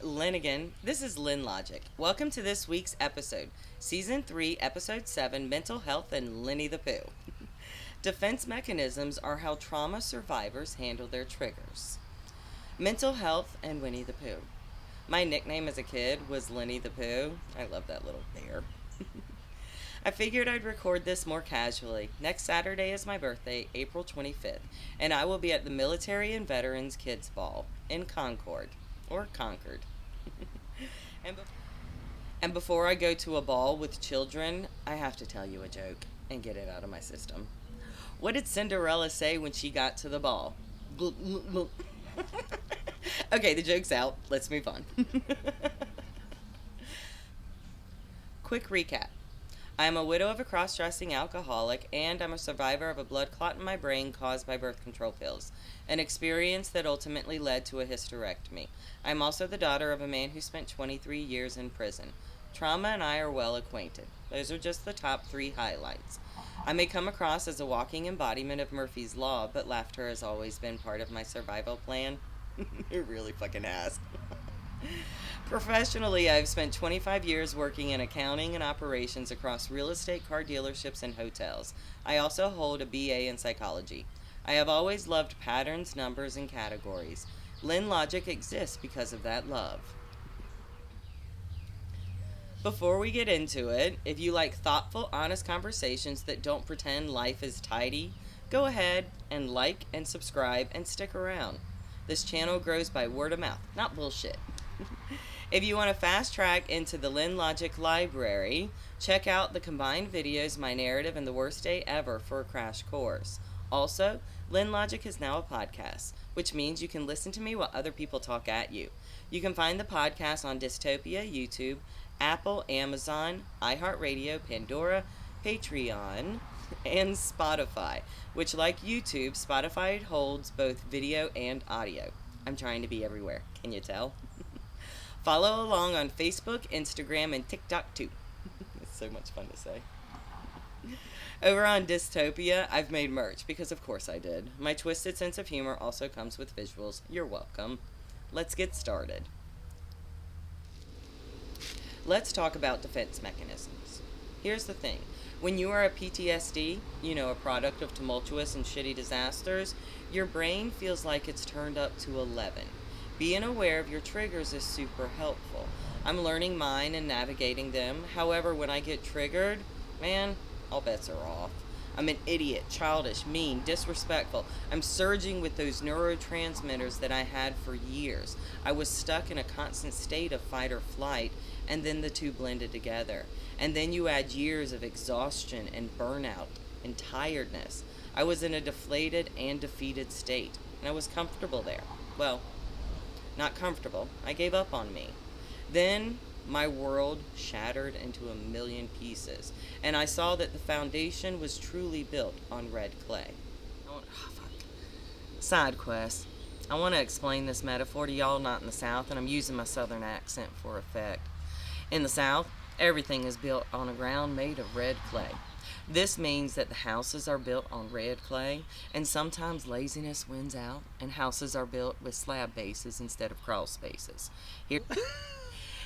Lynn again. This is Lynn Logic. Welcome to this week's episode, Season 3, Episode 7, Mental Health and Lynnie the Pooh. Defense mechanisms are how trauma survivors handle their triggers. Mental health and Winnie the Pooh. My nickname as a kid was Lynnie the Pooh. I love that little bear. I figured I'd record this more casually. Next Saturday is my birthday, April 25th, and I will be at the Military and Veterans Kids Ball in Concord, or Concord. and before I go to a ball with children, I have to tell you a joke and get it out of my system. What did Cinderella say when she got to the ball? Okay, the joke's out. Let's move on. Quick recap. I am a widow of a cross-dressing alcoholic, and I'm a survivor of a blood clot in my brain caused by birth control pills, an experience that ultimately led to a hysterectomy. I'm also the daughter of a man who spent 23 years in prison. Trauma and I are well acquainted. Those are just the top 3 highlights. I may come across as a walking embodiment of Murphy's Law, but laughter has always been part of my survival plan. It really fucking has. Professionally, I've spent 25 years working in accounting and operations across real estate, car dealerships, and hotels. I also hold a BA in psychology. I have always loved patterns, numbers, and categories. Lynn Logic exists because of that love. Before we get into it, if you like thoughtful, honest conversations that don't pretend life is tidy, go ahead and like and subscribe and stick around. This channel grows by word of mouth, not bullshit. If you want to fast track into the Lynn Logic library, check out the combined videos, my narrative, and the worst day ever for a crash course. Also, Lynn Logic is now a podcast, which means you can listen to me while other people talk at you. You can find the podcast on Dystopia, YouTube, Apple, Amazon, iHeartRadio, Pandora, Patreon, and Spotify, which, like YouTube, Spotify holds both video and audio. I'm trying to be everywhere. Can you tell? Follow along on Facebook, Instagram, and TikTok too. It's so much fun to say. Over on Dystopia, I've made merch, because of course I did. My twisted sense of humor also comes with visuals. You're welcome. Let's get started. Let's talk about defense mechanisms. Here's the thing. When you are a PTSD, a product of tumultuous and shitty disasters, your brain feels like it's turned up to 11. Being aware of your triggers is super helpful. I'm learning mine and navigating them. However, when I get triggered, man, all bets are off. I'm an idiot, childish, mean, disrespectful. I'm surging with those neurotransmitters that I had for years. I was stuck in a constant state of fight or flight, and then the two blended together. And then you add years of exhaustion and burnout and tiredness. I was in a deflated and defeated state, and I was comfortable there. Well, not comfortable. I gave up on me. Then my world shattered into a million pieces, and I saw that the foundation was truly built on red clay. Side quest. I want to explain this metaphor to y'all not in the South, and I'm using my Southern accent for effect. In the South, everything is built on a ground made of red clay. This means that the houses are built on red clay, and sometimes laziness wins out, and houses are built with slab bases instead of crawl spaces.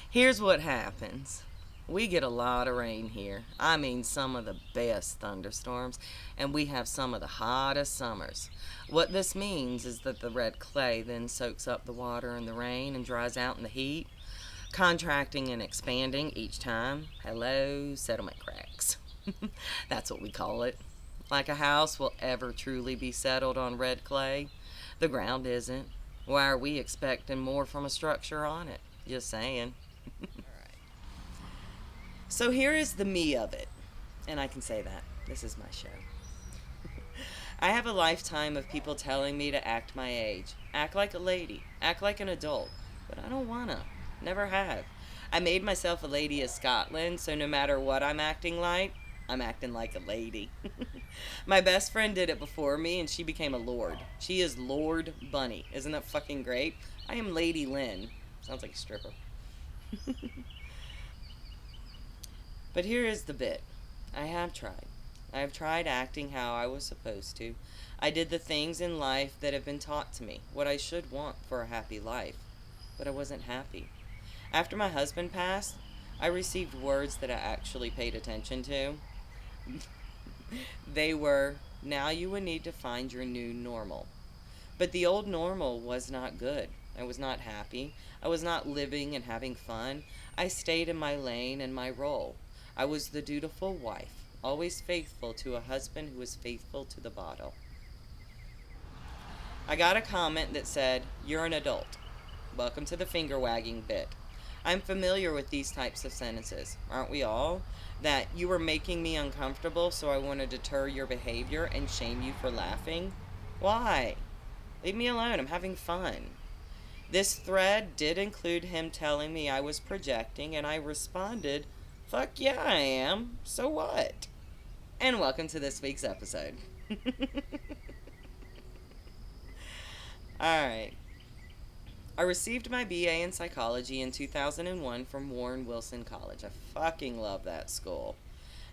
Here's what happens. We get a lot of rain here. I mean, some of the best thunderstorms, and we have some of the hottest summers. What this means is that the red clay then soaks up the water and the rain and dries out in the heat, contracting and expanding each time. Hello, settlement cracks. That's what we call it. Like a house will ever truly be settled on red clay, the ground isn't. Why are we expecting more from a structure on it? Just saying. Alright. So here is the me of it. And I can say that. This is my show. I have a lifetime of people telling me to act my age. Act like a lady. Act like an adult. But I don't wanna. Never have. I made myself a lady of Scotland, so no matter what I'm acting like, I'm acting like a lady. My best friend did it before me, and she became a lord. She is Lord Bunny. Isn't that fucking great? I am Lady Lynn. Sounds like a stripper. But here is the bit. I have tried. I have tried acting how I was supposed to. I did the things in life that have been taught to me, what I should want for a happy life. But I wasn't happy. After my husband passed, I received words that I actually paid attention to. They were, now you would need to find your new normal. But the old normal was not good. I was not happy. I was not living and having fun. I stayed in my lane and my role. I was the dutiful wife, always faithful to a husband who was faithful to the bottle. I got a comment that said, "You're an adult. Welcome to the finger wagging bit." I'm familiar with these types of sentences, aren't we all? That you were making me uncomfortable, so I want to deter your behavior and shame you for laughing. Why? Leave me alone, I'm having fun. This thread did include him telling me I was projecting, and I responded, "Fuck yeah, I am. So what?" And welcome to this week's episode. Alright. I received my BA in psychology in 2001 from Warren Wilson College. I fucking love that school.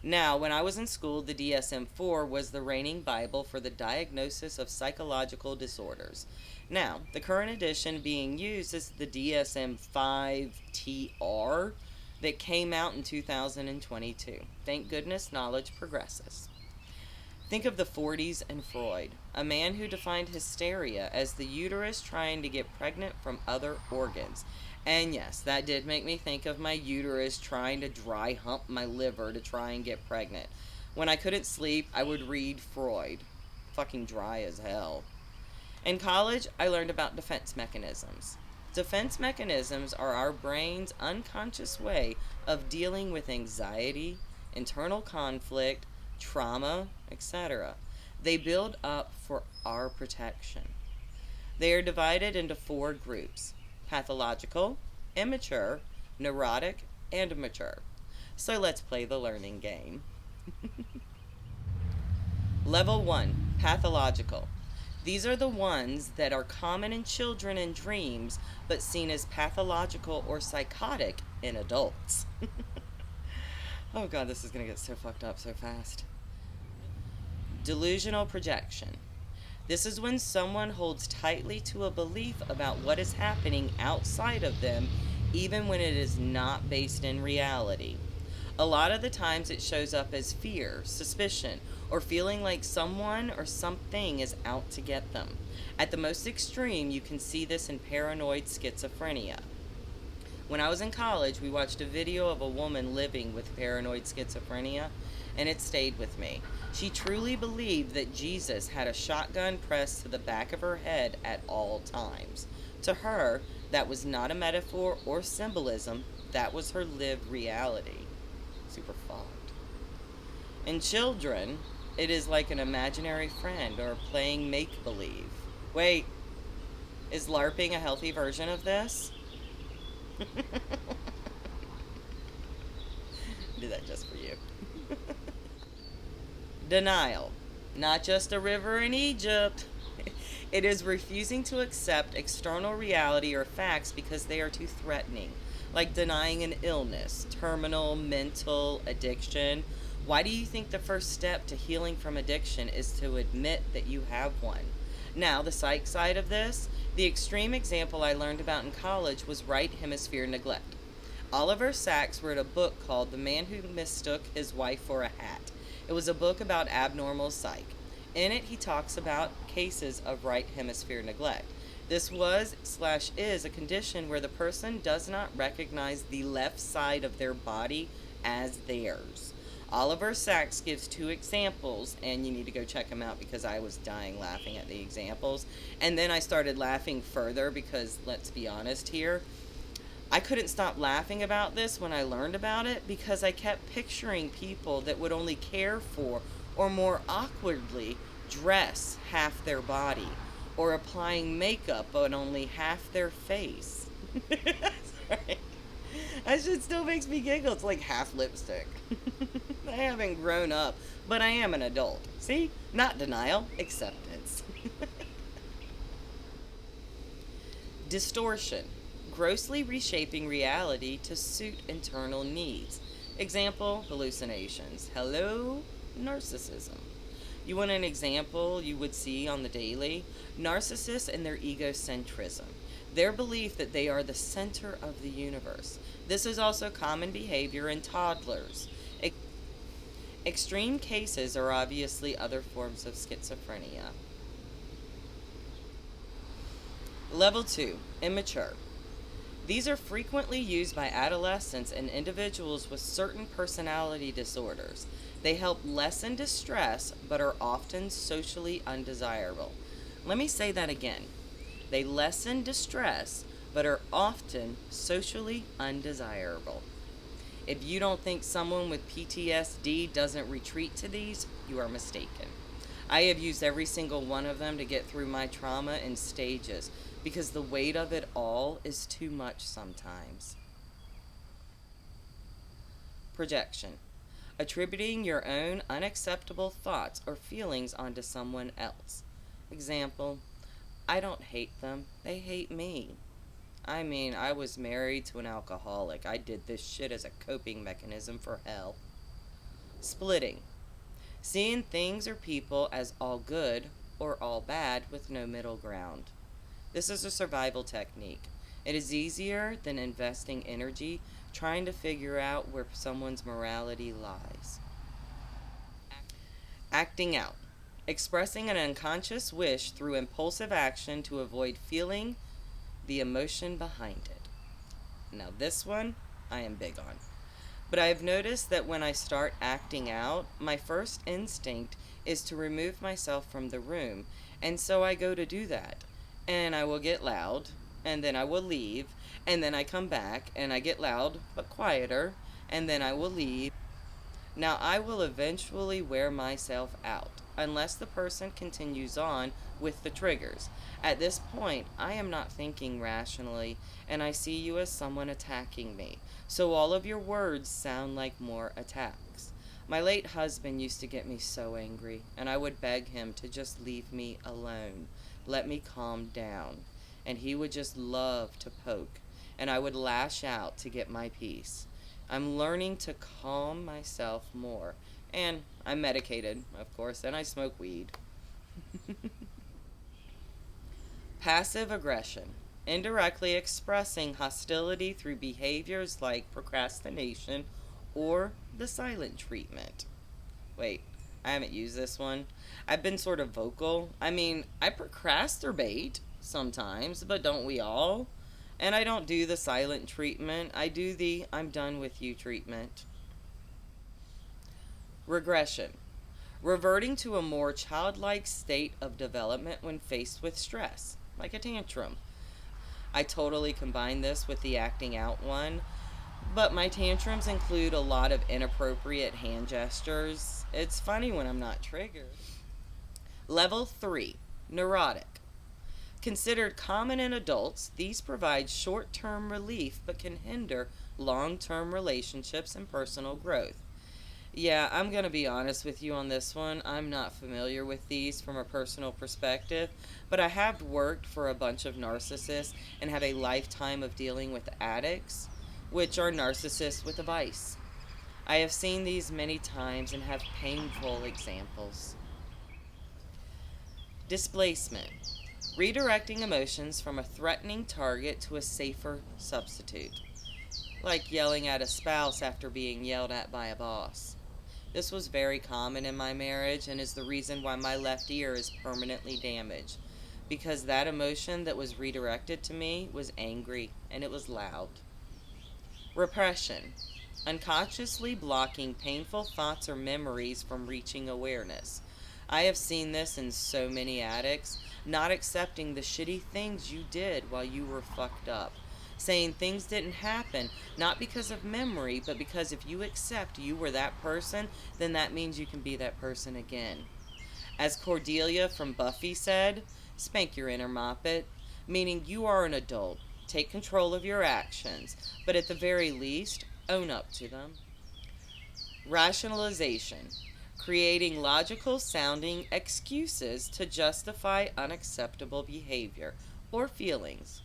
Now, when I was in school, the DSM-4 was the reigning Bible for the diagnosis of psychological disorders. Now, the current edition being used is the DSM-5-TR that came out in 2022. Thank goodness knowledge progresses. Think of the 40s and Freud, a man who defined hysteria as the uterus trying to get pregnant from other organs. And yes, that did make me think of my uterus trying to dry hump my liver to try and get pregnant. When I couldn't sleep, I would read Freud. Fucking dry as hell. In college, I learned about defense mechanisms. Defense mechanisms are our brain's unconscious way of dealing with anxiety, internal conflict, trauma, etc. They build up for our protection. They are divided into 4 groups: pathological, immature, neurotic, and mature. So let's play the learning game. Level 1, pathological. These are the ones that are common in children and dreams, but seen as pathological or psychotic in adults. Oh god, this is going to get so fucked up so fast. Delusional projection. This is when someone holds tightly to a belief about what is happening outside of them, even when it is not based in reality. A lot of the times it shows up as fear, suspicion, or feeling like someone or something is out to get them. At the most extreme, you can see this in paranoid schizophrenia. When I was in college, we watched a video of a woman living with paranoid schizophrenia, and it stayed with me. She truly believed that Jesus had a shotgun pressed to the back of her head at all times. To her, that was not a metaphor or symbolism, that was her lived reality. Super fucked. In children, it is like an imaginary friend or playing make-believe. Wait, is LARPing a healthy version of this? Do that just for you. Denial. Not just a river in Egypt. It is refusing to accept external reality or facts because they are too threatening. Like denying an illness, terminal, mental, addiction. Why do you think the first step to healing from addiction is to admit that you have one? Now, the psych side of this, the extreme example I learned about in college was right hemisphere neglect. Oliver Sacks wrote a book called The Man Who Mistook His Wife for a Hat. It was a book about abnormal psych. In it, he talks about cases of right hemisphere neglect. This was/is a condition where the person does not recognize the left side of their body as theirs. Oliver Sacks gives 2 examples, and you need to go check them out because I was dying laughing at the examples. And then I started laughing further because, let's be honest here, I couldn't stop laughing about this when I learned about it because I kept picturing people that would only care for or more awkwardly dress half their body or applying makeup on only half their face. Sorry. That shit still makes me giggle. It's like half lipstick. I haven't grown up, but I am an adult. See? Not denial, acceptance. Distortion. Grossly reshaping reality to suit internal needs. Example, hallucinations. Hello? Narcissism. You want an example you would see on the daily? Narcissists and their egocentrism. Their belief that they are the center of the universe. This is also common behavior in toddlers. Extreme cases are obviously other forms of schizophrenia. Level 2, immature. These are frequently used by adolescents and individuals with certain personality disorders. They help lessen distress but are often socially undesirable. Let me say that again. They lessen distress but are often socially undesirable. If you don't think someone with PTSD doesn't retreat to these, you are mistaken. I have used every single one of them to get through my trauma in stages because the weight of it all is too much sometimes. Projection. Attributing your own unacceptable thoughts or feelings onto someone else. Example, I don't hate them, they hate me. I mean, I was married to an alcoholic. I did this shit as a coping mechanism for hell. Splitting. Seeing things or people as all good or all bad with no middle ground. This is a survival technique. It is easier than investing energy trying to figure out where someone's morality lies. Acting out. Expressing an unconscious wish through impulsive action to avoid feeling the emotion behind it. Now, this one I am big on. But I've noticed that when I start acting out, my first instinct is to remove myself from the room. And so I go to do that. And I will get loud, and then I will leave, and then I come back, and I get loud but quieter, and then I will leave. Now, I will eventually wear myself out, unless the person continues on with the triggers. At this point, I am not thinking rationally, and I see you as someone attacking me. So all of your words sound like more attacks. My late husband used to get me so angry, and I would beg him to just leave me alone. Let me calm down. And he would just love to poke, and I would lash out to get my peace. I'm learning to calm myself more. And I'm medicated, of course, and I smoke weed. Passive aggression. Indirectly expressing hostility through behaviors like procrastination or the silent treatment. Wait, I haven't used this one. I've been sort of vocal. I mean, I procrastinate sometimes, but don't we all? And I don't do the silent treatment. I do the I'm done with you treatment. Regression. Reverting to a more childlike state of development when faced with stress, like a tantrum. I totally combine this with the acting out one, but my tantrums include a lot of inappropriate hand gestures. It's funny when I'm not triggered. Level 3, Neurotic. Considered common in adults, these provide short-term relief but can hinder long-term relationships and personal growth. Yeah, I'm going to be honest with you on this one. I'm not familiar with these from a personal perspective, but I have worked for a bunch of narcissists and have a lifetime of dealing with addicts, which are narcissists with a vice. I have seen these many times and have painful examples. Displacement. Redirecting emotions from a threatening target to a safer substitute. Like yelling at a spouse after being yelled at by a boss. This was very common in my marriage and is the reason why my left ear is permanently damaged. Because that emotion that was redirected to me was angry and it was loud. Repression. Unconsciously blocking painful thoughts or memories from reaching awareness. I have seen this in so many addicts, not accepting the shitty things you did while you were fucked up. Saying things didn't happen, not because of memory, but because if you accept you were that person, then that means you can be that person again. As Cordelia from Buffy said, spank your inner moppet, meaning you are an adult. Take control of your actions, but at the very least, own up to them. Rationalization. Creating logical sounding excuses to justify unacceptable behavior or feelings.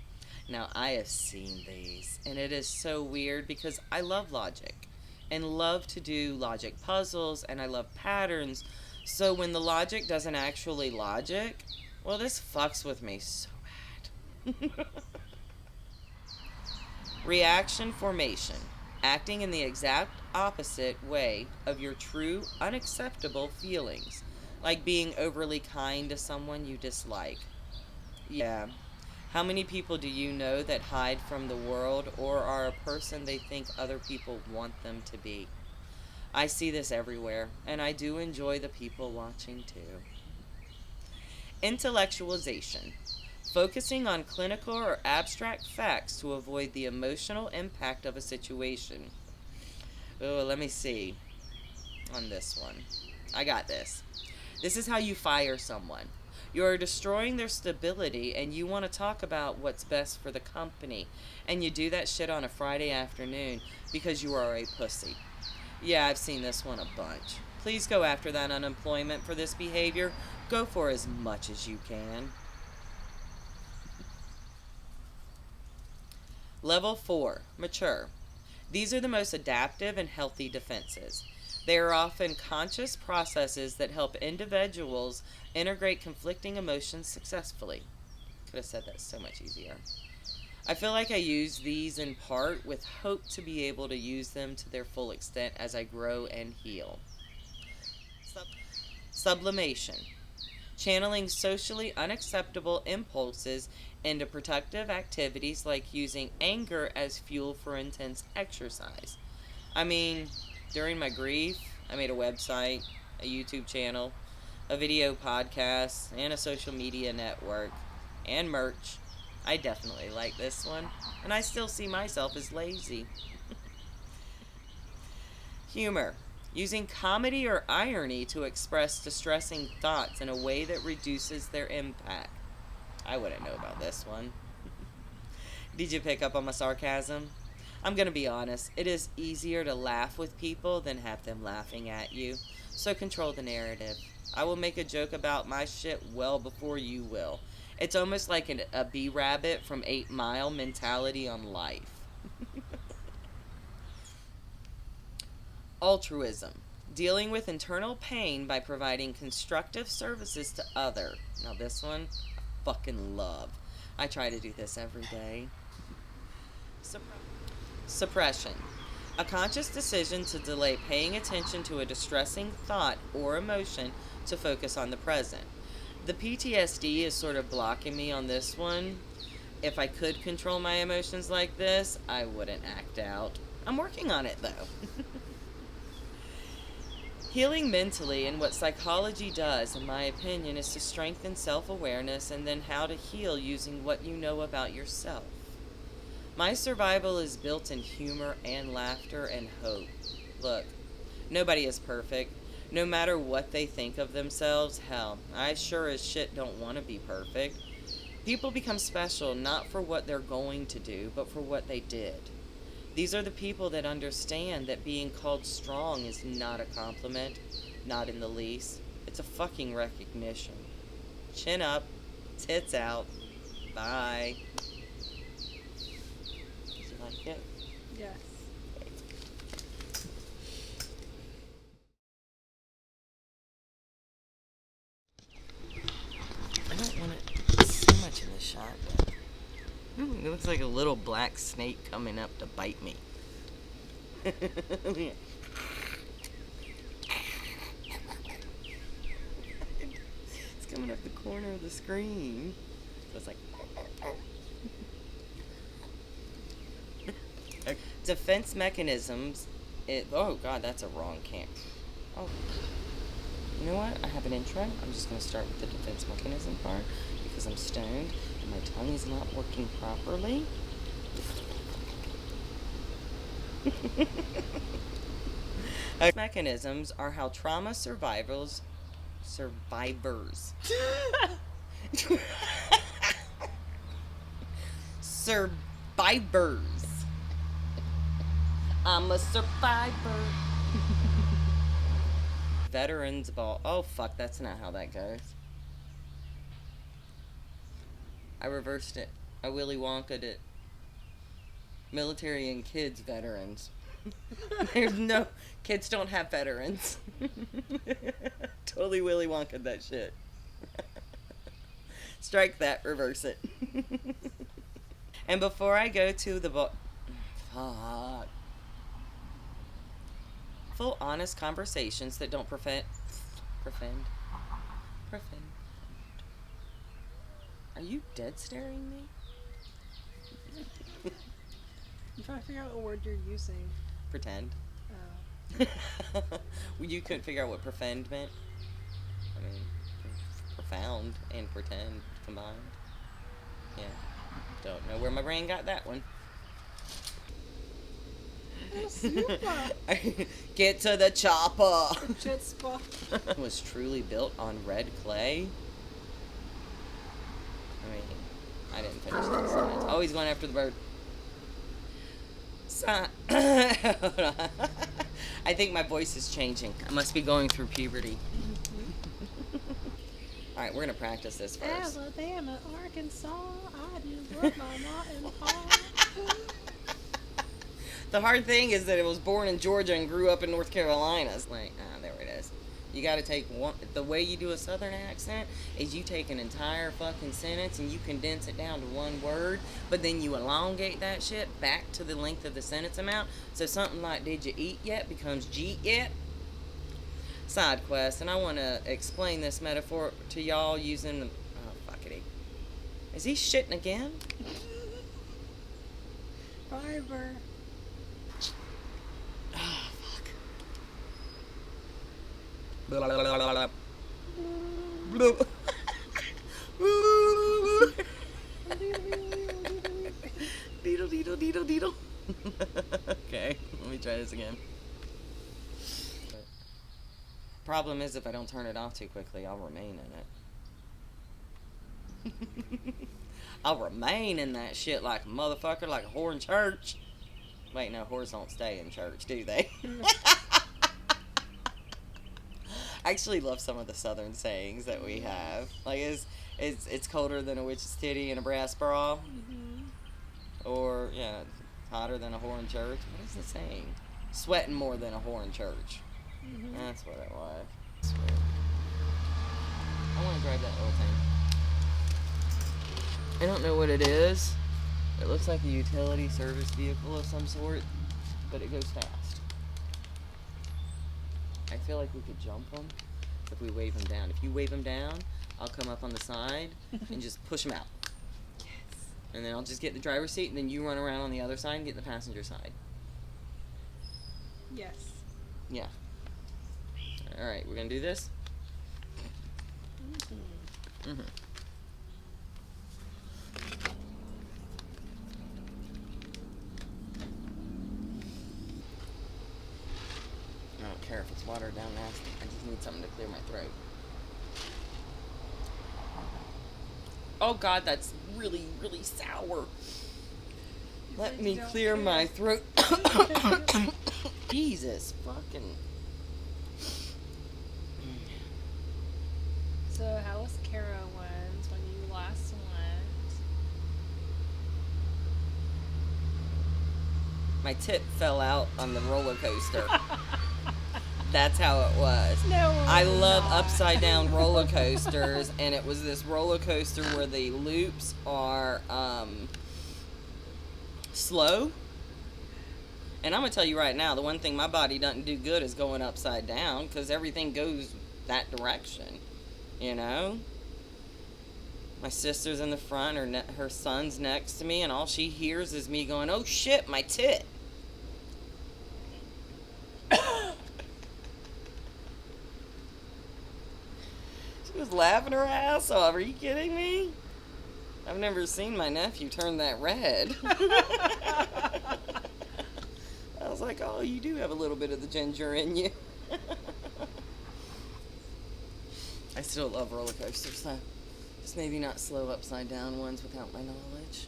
Now, I have seen these, and it is so weird because I love logic and love to do logic puzzles, and I love patterns. So when the logic doesn't actually logic, well, this fucks with me so bad. Reaction formation. Acting in the exact opposite way of your true, unacceptable feelings, like being overly kind to someone you dislike. Yeah. How many people do you know that hide from the world or are a person they think other people want them to be? I see this everywhere, and I do enjoy the people watching too. Intellectualization. Focusing on clinical or abstract facts to avoid the emotional impact of a situation. Oh, let me see on this one. I got this. This is how you fire someone. You are destroying their stability and you want to talk about what's best for the company. And you do that shit on a Friday afternoon because you are a pussy. Yeah, I've seen this one a bunch. Please go after that unemployment for this behavior. Go for as much as you can. Level 4, mature. These are the most adaptive and healthy defenses. They are often conscious processes that help individuals integrate conflicting emotions successfully. Could have said that so much easier. I feel like I use these in part with hope to be able to use them to their full extent as I grow and heal. Sublimation. Channeling socially unacceptable impulses into productive activities like using anger as fuel for intense exercise. I mean, during my grief, I made a website, a YouTube channel, a video podcast, and a social media network, and merch. I definitely like this one, and I still see myself as lazy. Humor. Using comedy or irony to express distressing thoughts in a way that reduces their impact. I wouldn't know about this one. Did you pick up on my sarcasm? I'm gonna be honest, it is easier to laugh with people than have them laughing at you. So control the narrative. I will make a joke about my shit well before you will. It's almost like a bee rabbit from 8 Mile mentality on life. Altruism. Dealing with internal pain by providing constructive services to other. Now this one, I fucking love. I try to do this every day. Suppression. A conscious decision to delay paying attention to a distressing thought or emotion to focus on the present. The PTSD is sort of blocking me on this one. If I could control my emotions like this, I wouldn't act out. I'm working on it though. Healing mentally and what psychology does, in my opinion, is to strengthen self-awareness and then how to heal using what you know about yourself. My survival is built in humor and laughter and hope. Look, nobody is perfect. No matter what they think of themselves, hell, I sure as shit don't want to be perfect. People become special not for what they're going to do, but for what they did. These are the people that understand that being called strong is not a compliment, not in the least. It's a fucking recognition. Chin up, tits out, bye. Did you like it? Yes. I don't want it so much in the shot, but it looks like a little black snake coming up to bite me. It's coming up the corner of the screen. So it's like defense mechanisms. Oh god, that's a wrong camp. Oh, you know what? I have an intro. I'm just gonna start with the defense mechanism part because I'm stoned and my tongue is not working properly. Mechanisms are how trauma survivors survivors I'm a survivor. Veterans of all. Oh fuck, that's not how that goes. I reversed it. I Willy Wonka'd it. Military and kids veterans. There's no kids don't have veterans. Totally Willy Wonka'd that shit. Strike that, reverse it. And before I go to the Fuck. Full, honest conversations that don't prevent. Are you dead staring me? I'm trying to figure out what word you're using. Pretend. Oh. Well, you couldn't figure out what pretend meant? I mean, profound and pretend combined. Yeah. Don't know where my brain got that one. Oh, super. Get to the chopper. Chutzpah. Was truly built on red clay. I mean, I didn't finish that sentence. Oh, he's going after the bird. Hold on. I think my voice is changing. I must be going through puberty. Alright, we're going to practice this first. Alabama, Arkansas, I do what my mom and pa. The hard thing is that it was born in Georgia and grew up in North Carolina. It's like, there it is. You got to take one. The way you do a southern accent is you take an entire fucking sentence and you condense it down to one word, but then you elongate that shit back to the length of the sentence amount. So something like "Did you eat yet?" becomes "Jeet yet." Side quest, and I want to explain this metaphor to y'all using. Oh, fuckity. Is he shitting again? Fiber. Oh, fuck. Blah, blah, blah, blah, blah. Deedle, deedle, deedle, deedle. Okay, let me try this again. Problem is, if I don't turn it off too quickly, I'll remain in it. I'll remain in that shit like a motherfucker, like a whore in church. Wait, no, whores don't stay in church, do they? I actually love some of the southern sayings that we have. Like, it's colder than a witch's titty in a brass bra. Mm-hmm. Or, yeah, hotter than a whore in church. What is the saying? Sweating more than a whore in church. Mm-hmm. That's what it was. I want to grab that little thing. I don't know what it is. It looks like a utility service vehicle of some sort, but it goes fast. I feel like we could jump them if we wave them down. If you wave them down, I'll come up on the side and just push them out. Yes. And then I'll just get the driver's seat, and then you run around on the other side and get the passenger side. Yes. Yeah. Alright, we're gonna do this? Mm-hmm. Mm-hmm. I don't care if it's watered down nasty. I just need something to clear my throat. Oh god, that's really, really sour. Let me clear my throat. Jesus fucking. So how was Carowinds when you last went? My tit fell out on the roller coaster. That's how it was. No, I love not. upside down roller coasters, and it was this roller coaster where the loops are slow. And I'm gonna tell you right now, the one thing my body doesn't do good is going upside down, because everything goes that direction, you know. My sister's in the front, her son's next to me, and all she hears is me going, "Oh shit, my tit." She was laughing her ass off. Are you kidding me? I've never seen my nephew turn that red. I was like, oh, you do have a little bit of the ginger in you. I still love roller coasters, though. Just maybe not slow upside down ones without my knowledge.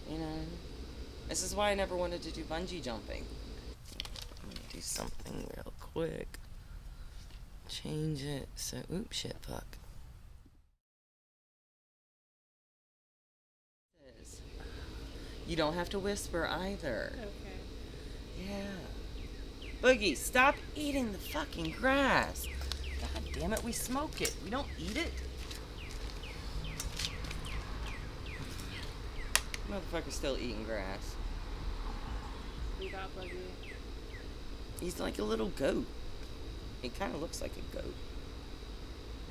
You know? This is why I never wanted to do bungee jumping. Let me do something real quick. Change it so... Oops, shit, fuck. You don't have to whisper either. Okay. Yeah. Boogie, stop eating the fucking grass. God damn it, we smoke it. We don't eat it. Motherfucker's still eating grass. We got Boogie. He's like a little goat. He kind of looks like a goat.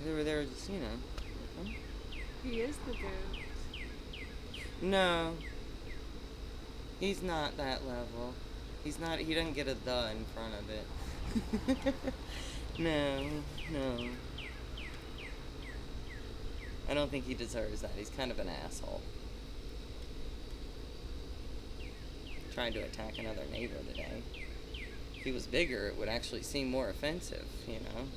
They were there, just, you know. He is the goat. No. He's not that level. He's not, he doesn't get a the in front of it. No. I don't think he deserves that. He's kind of an asshole. Trying to attack another neighbor today. If he was bigger, it would actually seem more offensive, you know?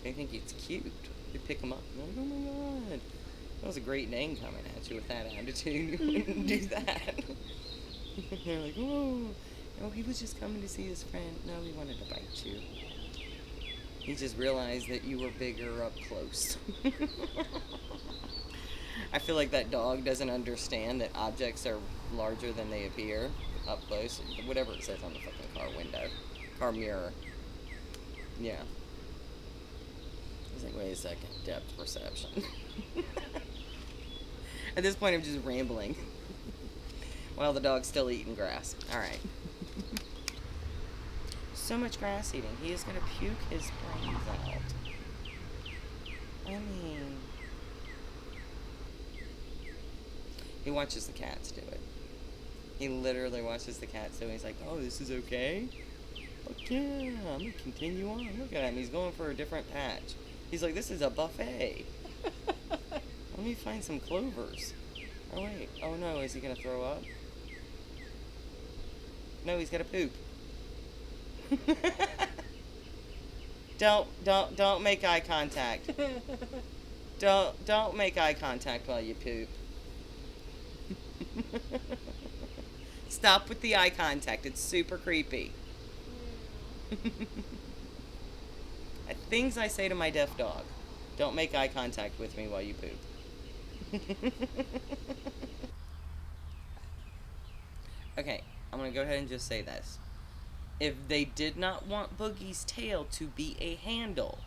They think it's cute. You pick him up and they're like, oh my god. That was a great name coming at you with that attitude. You wouldn't do that. They're like, oh, no, he was just coming to see his friend. No, he wanted to bite you. He just realized that you were bigger up close. I feel like that dog doesn't understand that objects are larger than they appear up close. Whatever it says on the fucking car window. Car mirror. Yeah. He's like, wait a second. Depth perception. At this point, I'm just rambling. While the dog's still eating grass. Alright. So much grass eating. He is going to puke his brains out. I mean... He watches the cats do it. He literally watches the cats do it. He's like, oh, this is okay? Fuck yeah, I'm going to continue on. Look at him. He's going for a different patch. He's like, this is a buffet. Let me find some clovers. Oh, wait. Oh, no. Is he going to throw up? No, he's got to poop. Don't make eye contact. Don't make eye contact while you poop. Stop with the eye contact. It's super creepy. Things I say to my deaf dog. Don't make eye contact with me while you poop. Okay, I'm going to go ahead and just say this. If they did not want Boogie's tail to be a handle,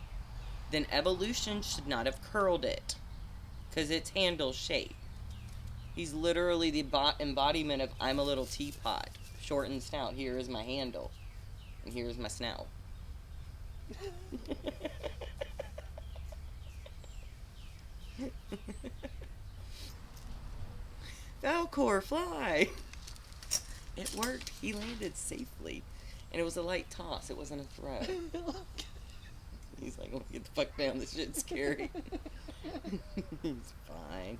then evolution should not have curled it. Because it's handle shape. He's literally the embodiment of I'm a little teapot. Short and snout. Here is my handle. And here's my snout. Falcor, fly! It worked. He landed safely. And it was a light toss. It wasn't a throw. He's like, get the fuck down. This shit's scary. He's fine.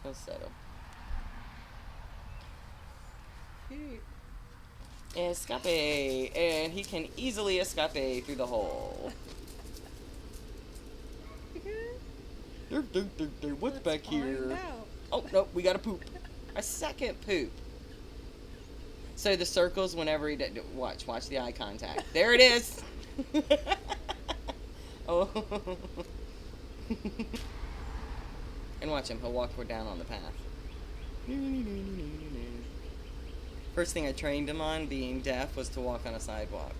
He'll settle. Escape. And he can easily escape through the hole. What's back here? Oh, no, we gotta poop. A second poop. So the circles whenever he... Watch the eye contact. There it is. Oh. And watch him. He'll walk down on the path. First thing I trained him on, being deaf, was to walk on a sidewalk.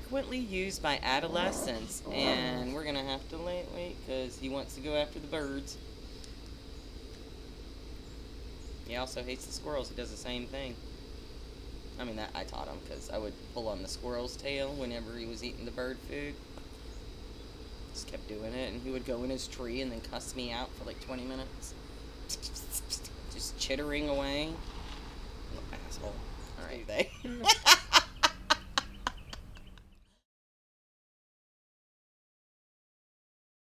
Frequently used by adolescents, and we're gonna have to wait because he wants to go after the birds. He also hates the squirrels. He does the same thing. I mean, that I taught him because I would pull on the squirrel's tail whenever he was eating the bird food. Just kept doing it, and he would go in his tree and then cuss me out for like 20 minutes. Just chittering away. Little asshole. Alright, they.